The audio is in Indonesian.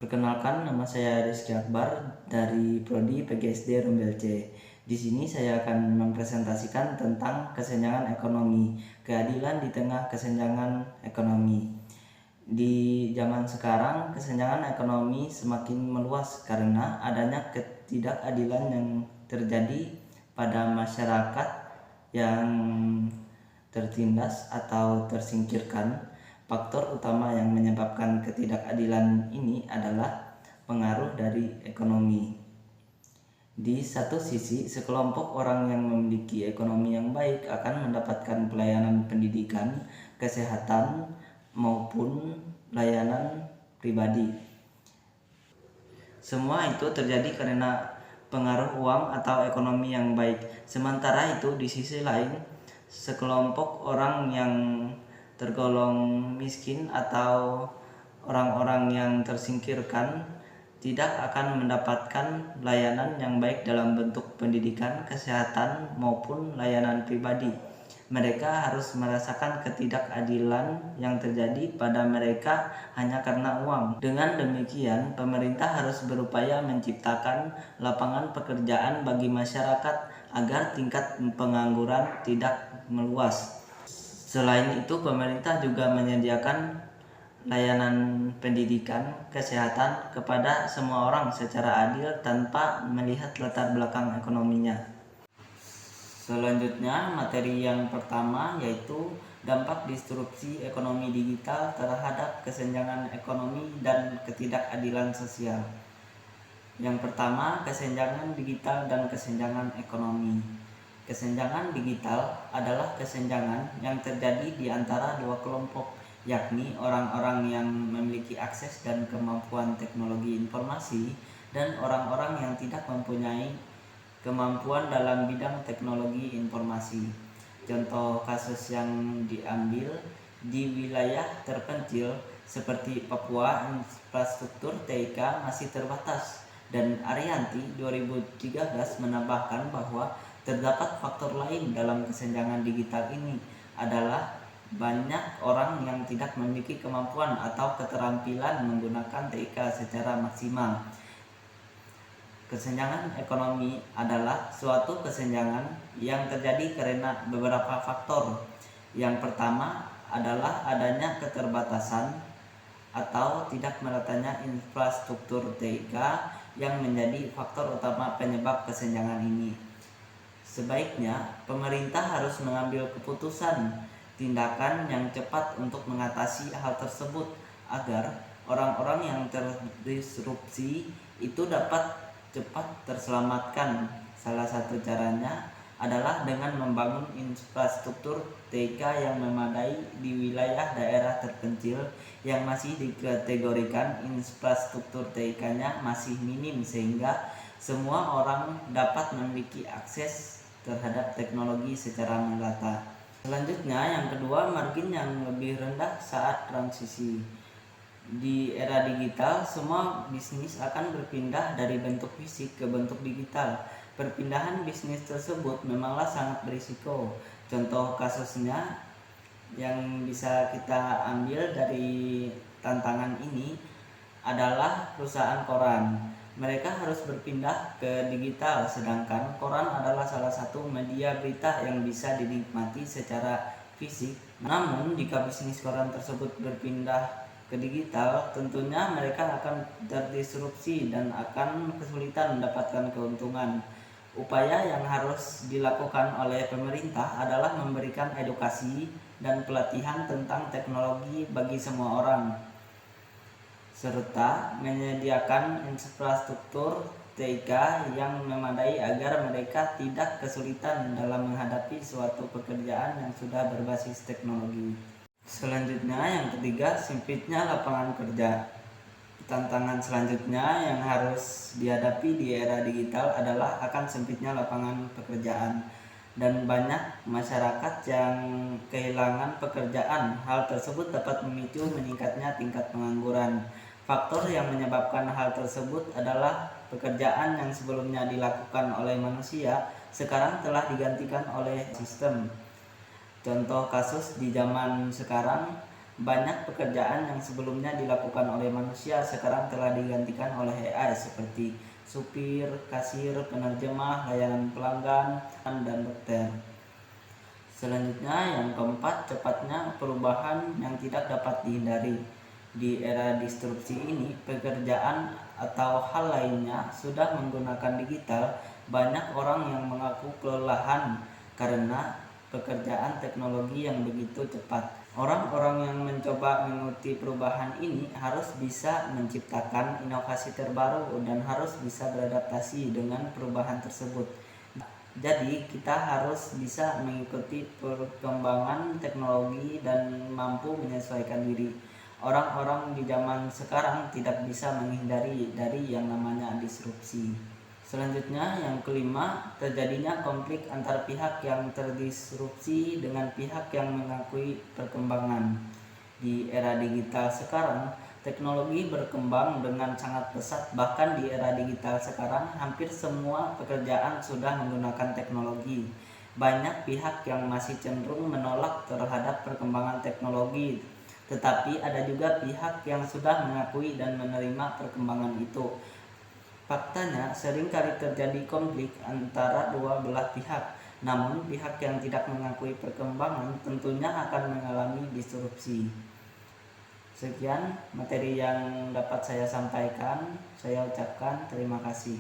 Perkenalkan, nama saya Rizky Akbar dari Prodi PGSD Rombel C. Di sini saya akan mempresentasikan tentang kesenjangan ekonomi, keadilan di tengah kesenjangan ekonomi. Di zaman sekarang, kesenjangan ekonomi semakin meluas karena adanya ketidakadilan yang terjadi pada masyarakat yang tertindas atau tersingkirkan. Faktor utama yang menyebabkan ketidakadilan ini adalah pengaruh dari ekonomi. Di satu sisi, sekelompok orang yang memiliki ekonomi yang baik akan mendapatkan pelayanan pendidikan, kesehatan, maupun layanan pribadi. Semua itu terjadi karena pengaruh uang atau ekonomi yang baik. Sementara itu, di sisi lain, sekelompok orang yang tergolong miskin atau orang-orang yang tersingkirkan tidak akan mendapatkan layanan yang baik dalam bentuk pendidikan, kesehatan, maupun layanan pribadi. Mereka harus merasakan ketidakadilan yang terjadi pada mereka hanya karena uang. Dengan demikian, pemerintah harus berupaya menciptakan lapangan pekerjaan bagi masyarakat agar tingkat pengangguran tidak meluas. Selain itu, pemerintah juga menyediakan layanan pendidikan, kesehatan kepada semua orang secara adil tanpa melihat latar belakang ekonominya. Selanjutnya, materi yang pertama yaitu dampak disrupsi ekonomi digital terhadap kesenjangan ekonomi dan ketidakadilan sosial. Yang pertama, kesenjangan digital dan kesenjangan ekonomi. Kesenjangan digital adalah kesenjangan yang terjadi di antara dua kelompok, yakni orang-orang yang memiliki akses dan kemampuan teknologi informasi dan orang-orang yang tidak mempunyai kemampuan dalam bidang teknologi informasi. Contoh kasus yang diambil di wilayah terpencil seperti Papua, infrastruktur TIK masih terbatas, dan Arianti 2013 menambahkan bahwa terdapat faktor lain dalam kesenjangan digital ini adalah banyak orang yang tidak memiliki kemampuan atau keterampilan menggunakan TIK secara maksimal. Kesenjangan ekonomi adalah suatu kesenjangan yang terjadi karena beberapa faktor. Yang pertama adalah adanya keterbatasan atau tidak meratanya infrastruktur TIK yang menjadi faktor utama penyebab kesenjangan ini. Sebaiknya pemerintah harus mengambil keputusan tindakan yang cepat untuk mengatasi hal tersebut agar orang-orang yang terdisrupsi itu dapat cepat terselamatkan. Salah satu caranya adalah dengan membangun infrastruktur TK yang memadai di wilayah daerah terpencil yang masih dikategorikan infrastruktur TK-nya masih minim sehingga semua orang dapat memiliki akses terhadap teknologi secara merata. Selanjutnya, yang kedua, margin yang lebih rendah saat transisi. Di era digital, semua bisnis akan berpindah dari bentuk fisik ke bentuk digital. Perpindahan bisnis tersebut memanglah sangat berisiko. Contoh kasusnya yang bisa kita ambil dari tantangan ini adalah perusahaan koran. Mereka harus berpindah ke digital, sedangkan koran adalah salah satu media berita yang bisa dinikmati secara fisik. Namun, jika bisnis koran tersebut berpindah ke digital, tentunya mereka akan terdisrupsi dan akan kesulitan mendapatkan keuntungan. Upaya yang harus dilakukan oleh pemerintah adalah memberikan edukasi dan pelatihan tentang teknologi bagi semua orang, serta menyediakan infrastruktur TIK yang memadai agar mereka tidak kesulitan dalam menghadapi suatu pekerjaan yang sudah berbasis teknologi. Selanjutnya, yang ketiga, sempitnya lapangan kerja. Tantangan selanjutnya yang harus dihadapi di era digital adalah akan sempitnya lapangan pekerjaan dan banyak masyarakat yang kehilangan pekerjaan. Hal tersebut dapat memicu meningkatnya tingkat pengangguran. Faktor yang menyebabkan hal tersebut adalah pekerjaan yang sebelumnya dilakukan oleh manusia sekarang telah digantikan oleh sistem. Contoh kasus di zaman sekarang Banyak pekerjaan yang sebelumnya dilakukan oleh manusia sekarang telah digantikan oleh AI seperti supir, kasir, penerjemah, layanan pelanggan, dan dokter. Selanjutnya yang keempat, cepatnya perubahan yang tidak dapat dihindari. Di era disrupsi ini, pekerjaan atau hal lainnya sudah menggunakan digital. Banyak orang yang mengaku kelelahan karena pekerjaan teknologi yang begitu cepat. Orang-orang yang mencoba mengikuti perubahan ini harus bisa menciptakan inovasi terbaru dan harus bisa beradaptasi dengan perubahan tersebut. Jadi kita harus bisa mengikuti perkembangan teknologi dan mampu menyesuaikan diri. Orang-orang di zaman sekarang tidak bisa menghindari dari yang namanya disrupsi. Selanjutnya yang kelima, terjadinya konflik antar pihak yang terdisrupsi dengan pihak yang mengakui perkembangan. Di era digital sekarang, teknologi berkembang dengan sangat pesat. Bahkan di era digital sekarang, hampir semua pekerjaan sudah menggunakan teknologi. Banyak pihak yang masih cenderung menolak terhadap perkembangan teknologi, tetapi ada juga pihak yang sudah mengakui dan menerima perkembangan itu. Faktanya, sering kali terjadi konflik antara dua belah pihak. Namun, pihak yang tidak mengakui perkembangan tentunya akan mengalami disrupsi. Sekian materi yang dapat saya sampaikan. Saya ucapkan terima kasih.